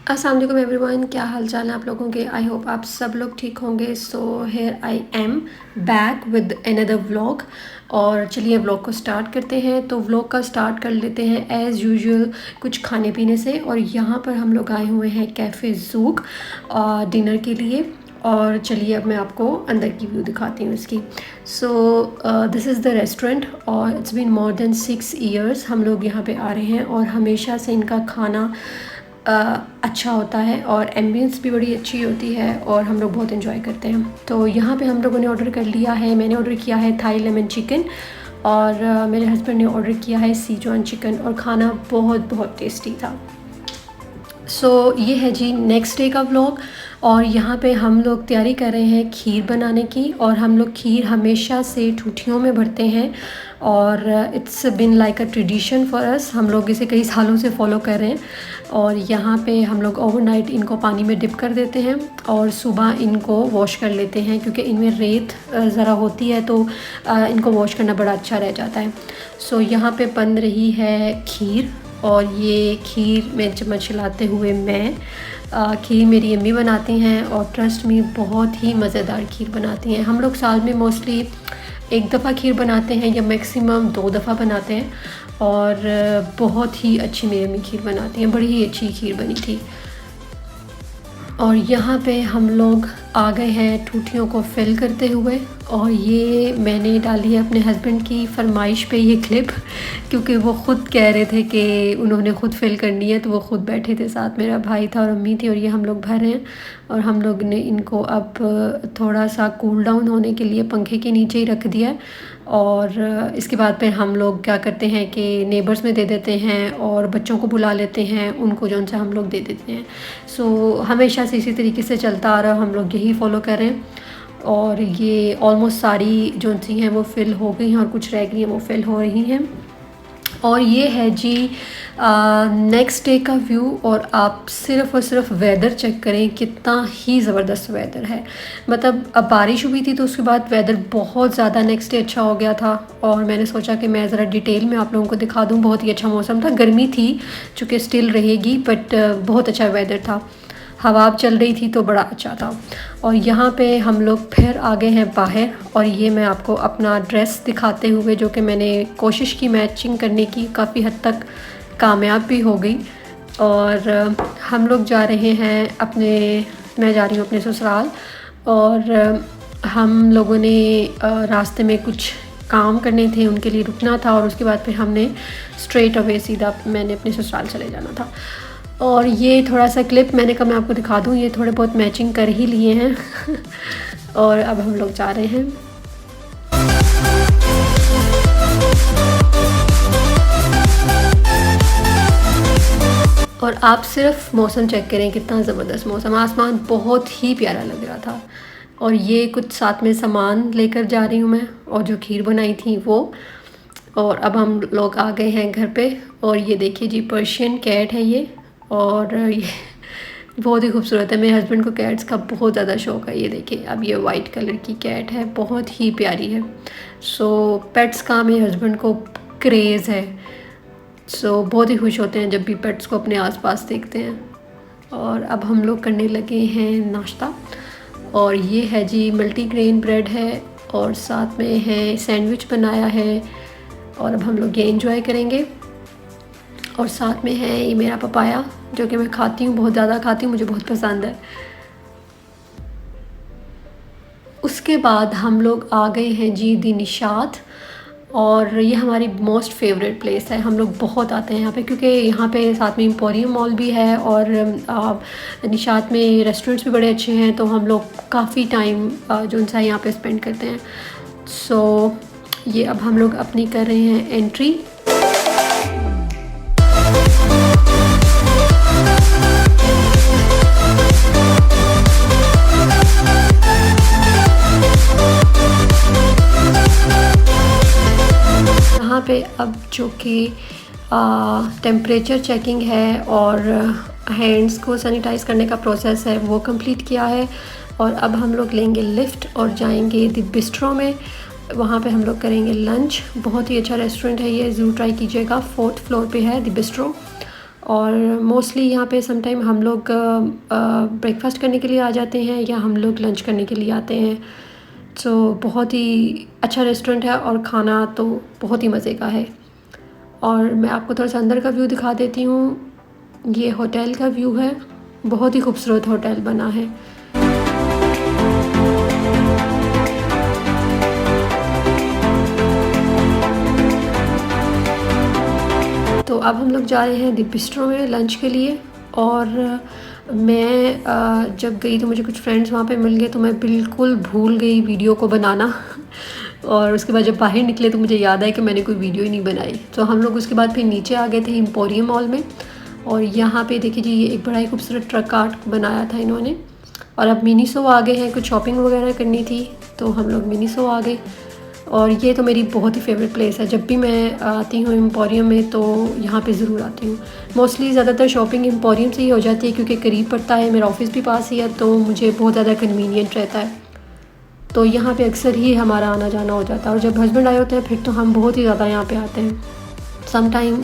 अस्सलाम वालेकुम एवरीवन, क्या हाल चाल है आप लोगों के। आई होप आप सब लोग ठीक होंगे। So here I am back with another vlog. और चलिए व्लॉग को स्टार्ट करते हैं। तो व्लॉग का स्टार्ट कर लेते हैं एज़ यूजुअल कुछ खाने पीने से। और यहाँ पर हम लोग आए हुए हैं कैफ़े ज़ूक डिनर के लिए। और चलिए अब मैं आपको अंदर की व्यू दिखाती हूँ इसकी। So this is the restaurant और it's been more than 6 years हम लोग यहाँ पे आ रहे हैं। और हमेशा से इनका खाना अच्छा होता है और एम्बियंस भी बड़ी अच्छी होती है और हम लोग बहुत इन्जॉय करते हैं। तो यहाँ पे हम लोगों ने ऑर्डर कर लिया है। मैंने ऑर्डर किया है थाई लेमन चिकन और मेरे हस्बैंड ने ऑर्डर किया है सीजवान चिकन और खाना बहुत बहुत टेस्टी था। सो ये है जी नेक्स्ट डे का व्लॉग। और यहाँ पे हम लोग तैयारी कर रहे हैं खीर बनाने की। और हम लोग खीर हमेशा से ठूठियों में भरते हैं और it's been like a tradition for us. हम लोग इसे कई सालों से फॉलो कर रहे हैं। और यहाँ पे हम लोग ओवरनाइट इनको पानी में डिप कर देते हैं और सुबह इनको वॉश कर लेते हैं क्योंकि इनमें रेत ज़रा होती है तो इनको वॉश करना बड़ा अच्छा रह जाता है। सो यहाँ पे बन रही है खीर और ये खीर में चम्मच हिलाते हुए मैं खीर मेरी अम्मी बनाती हैं और ट्रस्ट में बहुत ही मज़ेदार खीर बनाती हैं। हम लोग साल में मोस्टली एक दफ़ा खीर बनाते हैं या मैक्सिमम 2 दफ़ा बनाते हैं। और बहुत ही अच्छी मेरी अम्मी खीर बनाती हैं, बड़ी ही अच्छी खीर बनी थी। और यहाँ पे हम लोग आ गए हैं ठूठियों को फिल करते हुए। और ये मैंने डाली है अपने हस्बैंड की फरमाइश पे ये क्लिप क्योंकि वो ख़ुद कह रहे थे कि उन्होंने ख़ुद फिल करनी है। तो वो ख़ुद बैठे थे, साथ मेरा भाई था और अम्मी थी और ये हम लोग भर रहे हैं। और हम लोग ने इनको अब थोड़ा सा कूल डाउन होने के लिए पंखे के नीचे ही रख दिया है। और इसके बाद फिर हम लोग क्या करते हैं कि नेबर्स में दे देते हैं और बच्चों को बुला लेते हैं, उनको जौन सा हम लोग दे देते हैं। सो हमेशा से इसी तरीके से चलता आ रहा, हम लोग यही फॉलो कर रहे हैं। और ये ऑलमोस्ट सारी जो सी हैं वो फ़िल हो गई हैं और कुछ रह गई हैं वो फ़िल हो रही हैं। और ये है जी नेक्स्ट डे का व्यू। और आप सिर्फ़ और सिर्फ वेदर चेक करें, कितना ही ज़बरदस्त वेदर है। मतलब अब बारिश हुई थी तो उसके बाद वेदर बहुत ज़्यादा नेक्स्ट डे अच्छा हो गया था। और मैंने सोचा कि मैं ज़रा डिटेल में आप लोगों को दिखा दूँ। बहुत ही अच्छा मौसम था, गर्मी थी चूँकि स्टिल रहेगी बट बहुत अच्छा वेदर था, हवा चल रही थी तो बड़ा अच्छा था। और यहाँ पे हम लोग फिर आ गए हैं बाहर। और ये मैं आपको अपना ड्रेस दिखाते हुए, जो कि मैंने कोशिश की मैचिंग करने की, काफ़ी हद तक कामयाब भी हो गई। और हम लोग जा रहे हैं मैं जा रही हूँ अपने ससुराल। और हम लोगों ने रास्ते में कुछ काम करने थे, उनके लिए रुकना था। और उसके बाद फिर हमने स्ट्रेट अवे सीधा मैंने अपने ससुराल चले जाना था। और ये थोड़ा सा क्लिप मैंने कहा मैं आपको दिखा दूँ, ये थोड़े बहुत मैचिंग कर ही लिए हैं और अब हम लोग जा रहे हैं। और आप सिर्फ मौसम चेक करें, कितना ज़बरदस्त मौसम, आसमान बहुत ही प्यारा लग रहा था। और ये कुछ साथ में सामान लेकर जा रही हूँ मैं और जो खीर बनाई थी वो। और अब हम लोग आ गए हैं घर पे। और ये देखिए जी पर्शियन कैट है ये, और ये बहुत ही खूबसूरत है। मेरे हस्बैंड को कैट्स का बहुत ज़्यादा शौक़ है। ये देखिए अब ये वाइट कलर की कैट है, बहुत ही प्यारी है। सो पेट्स का मेरे हस्बैंड को क्रेज़ है। सो बहुत ही खुश होते हैं जब भी पेट्स को अपने आसपास देखते हैं। और अब हम लोग करने लगे हैं नाश्ता। और ये है जी मल्टीग्रेन ब्रेड है और साथ में है सैंडविच बनाया है। और अब हम लोग ये इंजॉय करेंगे। और साथ में है ये मेरा पपाया, जो कि मैं खाती हूँ, बहुत ज़्यादा खाती हूँ, मुझे बहुत पसंद है। उसके बाद हम लोग आ गए हैं जी दी निशात। और ये हमारी मोस्ट फेवरेट प्लेस है, हम लोग बहुत आते हैं यहाँ पे क्योंकि यहाँ पे साथ में एम्पोरियम मॉल भी है और निशात में रेस्टोरेंट्स भी बड़े अच्छे हैं। तो हम लोग काफ़ी टाइम जो उनसा यहाँ पे स्पेंड करते हैं। सो ये अब हम लोग अपनी कर रहे हैं एंट्री। यहाँ पे अब जो कि टेम्परेचर चेकिंग है और हैंड्स को सैनिटाइज़ करने का प्रोसेस है वो कंप्लीट किया है। और अब हम लोग लेंगे लिफ्ट और जाएंगे द बिस्ट्रो में, वहाँ पे हम लोग करेंगे लंच। बहुत ही अच्छा रेस्टोरेंट है ये, ज़रूर ट्राई कीजिएगा। 4th फ्लोर पे है द बिस्ट्रो। और मोस्टली यहाँ पे समटाइम हम लोग ब्रेकफास्ट करने के लिए आ जाते हैं या हम लोग लंच करने के लिए आते हैं। तो बहुत ही अच्छा रेस्टोरेंट है और खाना तो बहुत ही मज़े का है। और मैं आपको थोड़ा सा अंदर का व्यू दिखा देती हूँ। ये होटल का व्यू है, बहुत ही खूबसूरत होटल बना है। तो अब हम लोग जा रहे हैं द बिस्ट्रो में लंच के लिए। और मैं जब गई तो मुझे कुछ फ्रेंड्स वहाँ पे मिल गए, तो मैं बिल्कुल भूल गई वीडियो को बनाना और उसके बाद जब बाहर निकले तो मुझे याद आया कि मैंने कोई वीडियो ही नहीं बनाई। तो हम लोग उसके बाद फिर नीचे आ गए थे एम्पोरियम मॉल में। और यहाँ पे देखिए जी, ये एक बड़ा ही खूबसूरत ट्रक आर्ट बनाया था इन्होंने। और अब मिनीसो आ गए हैं, कुछ शॉपिंग वगैरह करनी थी तो हम लोग मिनीसो आ गए। और ये तो मेरी बहुत ही फेवरेट प्लेस है, जब भी मैं आती हूँ एम्पोरियम में तो यहाँ पे ज़रूर आती हूँ। मोस्टली ज़्यादातर शॉपिंग एम्पोरियम से ही हो जाती है क्योंकि करीब पड़ता है, मेरा ऑफिस भी पास ही है, तो मुझे बहुत ज़्यादा कन्वीनियंट रहता है। तो यहाँ पे अक्सर ही हमारा आना जाना हो जाता है। और जब हस्बैंड आए होते हैं फिर तो हम बहुत ही ज़्यादा यहाँ पे आते हैं। सम टाइम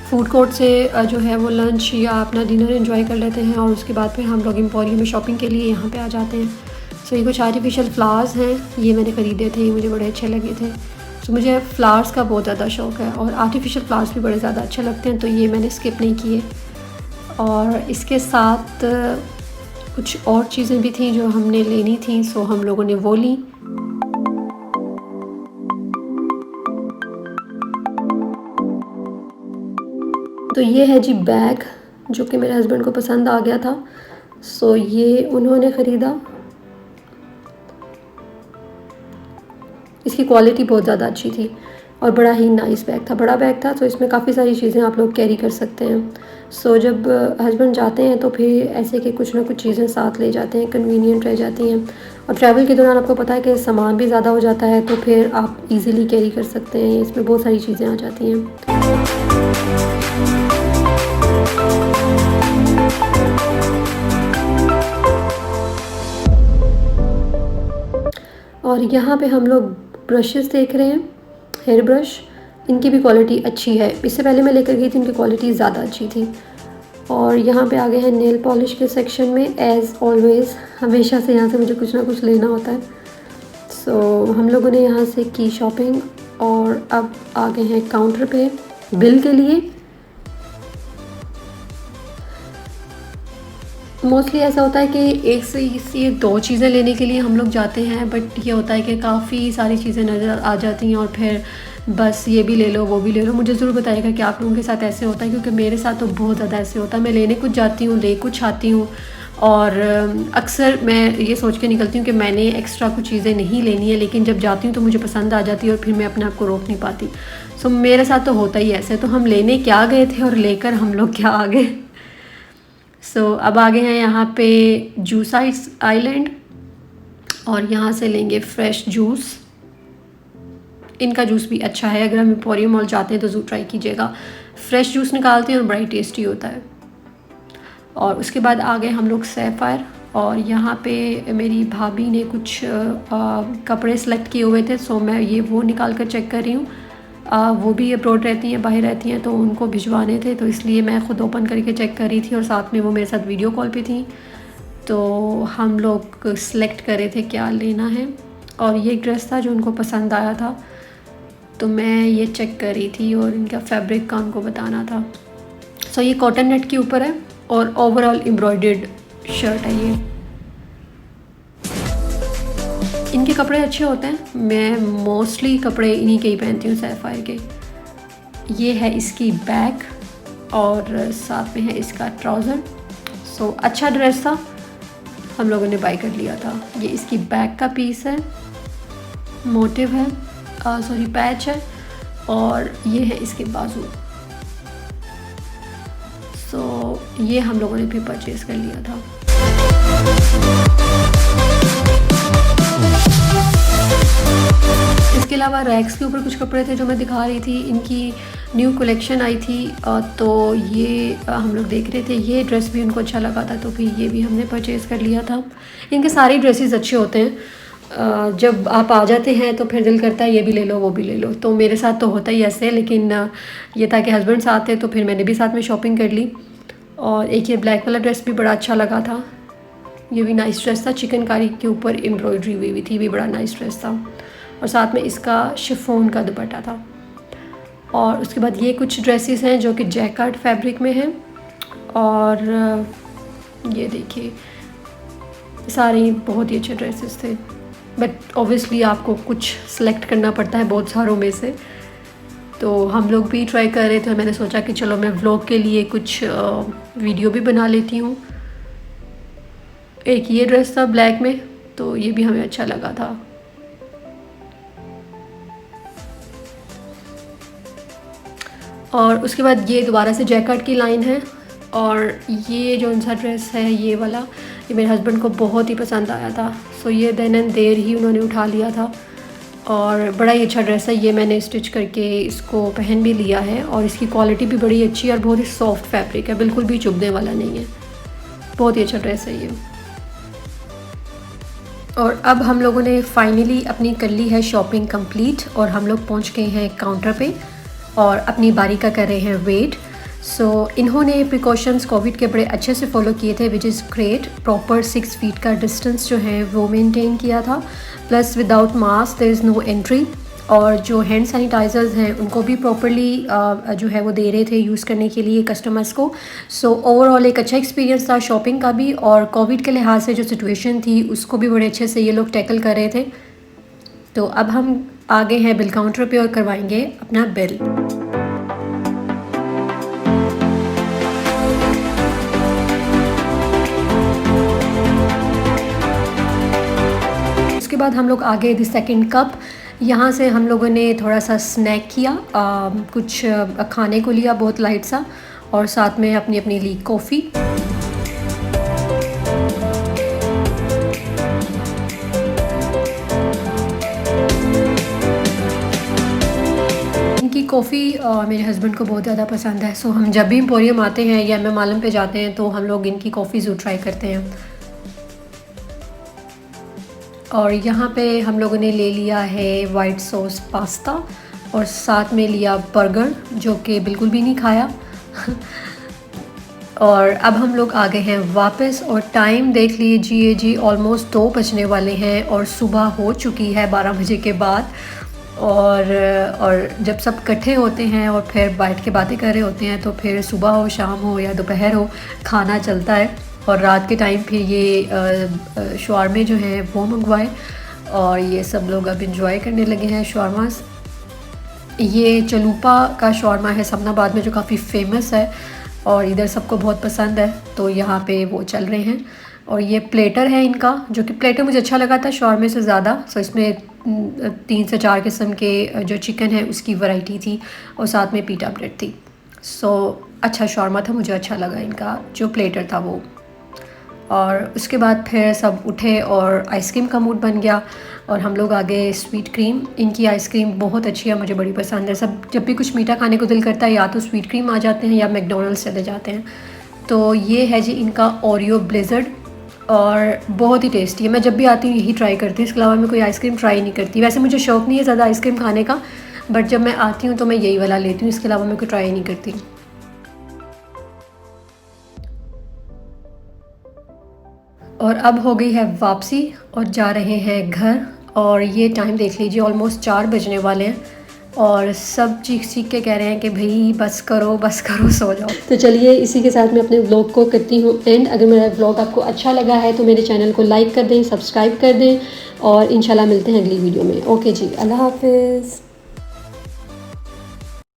फूड कोर्ट से जो है वो लंच या अपना डिनर एंजॉय कर लेते हैं और उसके बाद फिर हम लोग एम्पोरियम में शॉपिंग के लिए यहाँ पे आ जाते हैं। सो ये कुछ आर्टिफिशियल फ्लावर्स हैं, ये मैंने ख़रीदे थे, ये मुझे बड़े अच्छे लगे थे। तो मुझे फ्लावर्स का बहुत ज़्यादा शौक़ है और आर्टिफिशियल फ्लावर्स भी बड़े ज़्यादा अच्छे लगते हैं, तो ये मैंने स्किप नहीं किए। और इसके साथ कुछ और चीज़ें भी थी जो हमने लेनी थी, सो हम लोगों ने वो ली। तो ये है जी बैग, जो कि मेरे हस्बैंड को पसंद आ गया था, सो ये उन्होंने ख़रीदा। इसकी क्वालिटी बहुत ज़्यादा अच्छी थी और बड़ा ही नाइस बैग था, बड़ा बैग था, तो इसमें काफ़ी सारी चीज़ें आप लोग कैरी कर सकते हैं। सो जब हस्बैंड जाते हैं तो फिर ऐसे कि कुछ ना कुछ चीज़ें साथ ले जाते हैं, कन्वीनियंट रह जाती हैं। और ट्रैवल के दौरान आपको पता है कि सामान भी ज़्यादा हो जाता है, तो फिर आप इजीली कैरी कर सकते हैं, इसमें बहुत सारी चीज़ें आ जाती हैं। और यहाँ पे हम लोग ब्रशेस देख रहे हैं, हेयर ब्रश, इनकी भी क्वालिटी अच्छी है। इससे पहले मैं लेकर गई थी, इनकी क्वालिटी ज़्यादा अच्छी थी। और यहाँ पे आ गए हैं नेल पॉलिश के सेक्शन में। एज़ ऑलवेज़ हमेशा से यहाँ से मुझे कुछ ना कुछ लेना होता है। सो हम लोगों ने यहाँ से की शॉपिंग और अब आ गए हैं काउंटर पे बिल के लिए। मोस्टली ऐसा होता है कि एक से दो चीज़ें लेने के लिए हम लोग जाते हैं, बट ये होता है कि काफ़ी सारी चीज़ें नज़र आ जाती हैं और फिर बस ये भी ले लो वो भी ले लो। मुझे ज़रूर बताइएगा कि आप लोगों के साथ ऐसे होता है, क्योंकि मेरे साथ तो बहुत ज़्यादा ऐसे होता है। मैं लेने कुछ जाती हूँ, ले कुछ आती हूँ और अक्सर मैं ये सोच के निकलती हूँ कि मैंने एक्स्ट्रा कुछ चीज़ें नहीं लेनी है, लेकिन जब जाती हूँ तो मुझे पसंद आ जाती है और फिर मैं अपने आप को रोक नहीं पाती। सो मेरे साथ तो होता ही ऐसे। तो हम लेने क्या गए थे और लेकर हम लोग क्या आ गए। सो अब आ गए हैं यहाँ पे जूस आइलैंड और यहाँ से लेंगे फ्रेश जूस। इनका जूस भी अच्छा है, अगर हम एम्पोरियम मॉल जाते हैं तो ज़रूर ट्राई कीजिएगा। फ्रेश जूस निकालते हैं और बड़ा ही टेस्टी होता है। और उसके बाद आ गए हम लोग सैफायर और यहाँ पे मेरी भाभी ने कुछ कपड़े सेलेक्ट किए हुए थे, सो मैं ये वो निकाल कर चेक कर रही हूँ। वो भी अब्रॉड रहती हैं, बाहर रहती हैं, तो उनको भिजवाने थे, तो इसलिए मैं ख़ुद ओपन करके चेक कर रही थी और साथ में वो मेरे साथ वीडियो कॉल पे थी। तो हम लोग सेलेक्ट कर रहे थे क्या लेना है। और ये एक ड्रेस था जो उनको पसंद आया था, तो मैं ये चेक कर रही थी और इनका फैब्रिक का उनको बताना था। सो ये कॉटन नेट के ऊपर है और ओवरऑल एम्ब्रॉयडर्ड शर्ट है ये। इनके कपड़े अच्छे होते हैं, मैं मोस्टली कपड़े इन्हीं के ही पहनती हूँ, सैफायर के। ये है इसकी बैग और साथ में है इसका ट्राउज़र। सो अच्छा ड्रेस था, हम लोगों ने बाय कर लिया था। ये इसकी बैग का पीस है, मोटिव है, सॉरी पैच है, और ये है इसके बाजू। सो ये हम लोगों ने भी परचेज़ कर लिया था। इसके अलावा रैक्स के ऊपर कुछ कपड़े थे जो मैं दिखा रही थी, इनकी न्यू कलेक्शन आई थी, तो ये हम लोग देख रहे थे। ये ड्रेस भी उनको अच्छा लगा था, तो फिर ये भी हमने परचेज़ कर लिया था। इनके सारे ड्रेसेस अच्छे होते हैं जब आप आ जाते हैं तो फिर दिल करता है ये भी ले लो वो भी ले लो। तो मेरे साथ तो होता ही ऐसे है, लेकिन ये था कि हस्बैंड साथ थे तो फिर मैंने भी साथ में शॉपिंग कर ली। और एक ये ब्लैक वाला ड्रेस भी बड़ा अच्छा लगा था, ये भी नाइस ड्रेस था, चिकनकारी के ऊपर एम्ब्रॉयडरी हुई थी, भी बड़ा नाइस ड्रेस था। और साथ में इसका शिफॉन का दुपट्टा था। और उसके बाद ये कुछ ड्रेसेस हैं जो कि जैकार्ड फैब्रिक में हैं। और ये देखिए सारे बहुत ही अच्छे ड्रेसेस थे, बट ऑब्वियसली आपको कुछ सेलेक्ट करना पड़ता है बहुत सारों में से। तो हम लोग भी ट्राई कर रहे थे, मैंने सोचा कि चलो मैं व्लॉग के लिए कुछ वीडियो भी बना लेती हूँ। एक ये ड्रेस था ब्लैक में, तो ये भी हमें अच्छा लगा था। और उसके बाद ये दोबारा से जैकेट की लाइन है। और ये जो सा ड्रेस है ये वाला, ये मेरे हस्बैंड को बहुत ही पसंद आया था। सो ये देन एंड देर ही उन्होंने उठा लिया था और बड़ा ही अच्छा ड्रेस है। ये मैंने स्टिच करके इसको पहन भी लिया है और इसकी क्वालिटी भी बड़ी अच्छी है और बहुत ही सॉफ्ट फैब्रिक है, बिल्कुल भी चुभने वाला नहीं है। बहुत ही अच्छा ड्रेस है ये। और अब हम लोगों ने फाइनली अपनी कर ली है शॉपिंग कंप्लीट और हम लोग पहुंच गए हैं काउंटर पे और अपनी बारी का कर रहे हैं वेट। सो इन्होंने प्रिकॉशंस कोविड के बड़े अच्छे से फॉलो किए थे, which is great. Proper 6 feet का डिस्टेंस जो है वो मेंटेन किया था, plus without mask there is no entry. और जो हैंड सैनिटाइज़र्स हैं उनको भी प्रॉपरली जो है वो दे रहे थे यूज़ करने के लिए कस्टमर्स को। सो ओवरऑल एक अच्छा एक्सपीरियंस था शॉपिंग का भी, और कोविड के लिहाज से जो सिचुएशन थी उसको भी बड़े अच्छे से ये लोग टैकल कर रहे थे। तो अब हम आ गए हैं बिल काउंटर पे और करवाएंगे अपना बिल। उसके बाद हम लोग आ गए द सेकंड कप। यहाँ से हम लोगों ने थोड़ा सा स्नैक किया, कुछ खाने को लिया बहुत लाइट सा, और साथ में अपनी अपनी ली कॉफ़ी। इनकी कॉफ़ी मेरे हस्बैंड को बहुत ज़्यादा पसंद है। सो हम जब भी एम्पोरियम आते हैं या एम आलम पे जाते हैं तो हम लोग इनकी कॉफ़ी ज़रूर ट्राई करते हैं। और यहाँ पे हम लोगों ने ले लिया है वाइट सॉस पास्ता और साथ में लिया बर्गर, जो कि बिल्कुल भी नहीं खाया। और अब हम लोग आ गए हैं वापस और टाइम देख लीजिए जी, ऑलमोस्ट 2 बजने वाले हैं और सुबह हो चुकी है 12 बजे के बाद। और जब सब इकट्ठे होते हैं और फिर बैठ के बातें कर रहे होते हैं तो फिर सुबह हो शाम हो या दोपहर हो खाना चलता है। और रात के टाइम फिर ये शवारमे जो हैं वो मंगवाए और ये सब लोग अब इंजॉय करने लगे हैं शवारमास। ये चलूपा का शवारमा है समनाबाद में जो काफ़ी फेमस है और इधर सबको बहुत पसंद है, तो यहाँ पे वो चल रहे हैं। और ये प्लेटर है इनका, जो कि प्लेटर मुझे अच्छा लगा था शवारमे से ज़्यादा। सो इसमें 3 से 4 किस्म के जो चिकन है उसकी वैरायटी थी और साथ में पीटा ब्रेड थी। सो अच्छा शवारमा था, मुझे अच्छा लगा इनका जो प्लेटर था वो। और उसके बाद फिर सब उठे और आइसक्रीम का मूड बन गया और हम लोग आ गए स्वीट क्रीम। इनकी आइसक्रीम बहुत अच्छी है, मुझे बड़ी पसंद है। सब जब भी कुछ मीठा खाने को दिल करता है या तो स्वीट क्रीम आ जाते हैं या मैकडोनल्ड्स चले जाते हैं। तो ये है जी इनका ओरियो ब्लिज़र्ड और बहुत ही टेस्टी है। मैं जब भी आती हूँ यही ट्राई करती हूँ, इसके अलावा मैं कोई आइसक्रीम ट्राई नहीं करती। वैसे मुझे शौक़ नहीं है ज़्यादा आइसक्रीम खाने का, बट जब मैं आती हूँ तो मैं यही वाला लेती हूँ, इसके अलावा मैं कोई ट्राई नहीं करती। और अब हो गई है वापसी और जा रहे हैं घर। और ये टाइम देख लीजिए ऑलमोस्ट 4 बजने वाले हैं और सब चीख चीख के कह रहे हैं कि भाई बस करो सो जाओ। तो चलिए इसी के साथ मैं अपने व्लॉग को करती हूँ एंड। अगर मेरा व्लॉग आपको अच्छा लगा है तो मेरे चैनल को लाइक कर दें, सब्सक्राइब कर दें और इंशाल्लाह मिलते हैं अगली वीडियो में। ओके जी, अल्लाह हाफिज़।